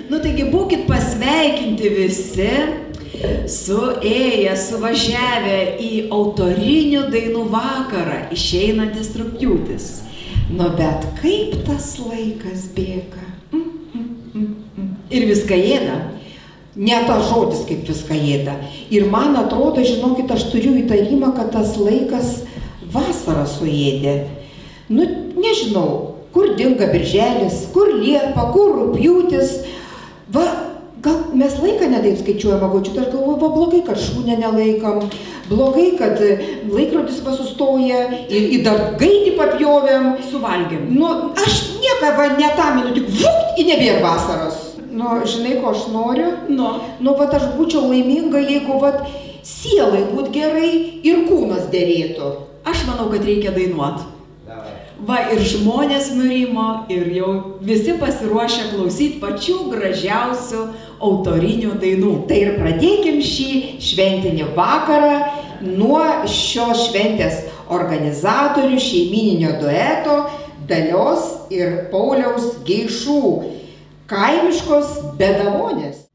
Nu taigi būkit pasveikinti visi, suėję, suvažiavę į autorinių dainų vakarą, išeinantis rugpjūtis. Nu bet kaip tas laikas bėga. Ir viską ėda. Ne tas žodis kaip viską ėda. Ir man atrodo, žinokit, aš turiu įtarimą, kad tas laikas vasarą suėdė. Nu, nežinau, kur dinga birželis, kur liepa, kur rugpjūtis. Va, gal mes laiką netaip skaičiuojam, magočiut, aš galvoju, va, blogai, kad šunę nelaikam, blogai, kad laikrodis pasustoja, ir dar gaidį papjovėm. Suvalgėm. Nu, aš nieką va netaminu, tik vukt, ir nebėr vasaros. Nu, žinai, ko aš noriu? Nu, vat aš būčiau laiminga, jeigu vat sielai būt gerai ir kūnas derėtų. Aš manau, kad reikia dainuot. Va, ir žmonės nurimo, ir jau visi pasiruošę klausyti pačių gražiausių autorinių dainų. Tai ir pradėkim šį šventinį vakarą nuo šios šventės organizatorių šeimyninio dueto Dalios ir Pauliaus Geišų, kaimiškos bedavonės.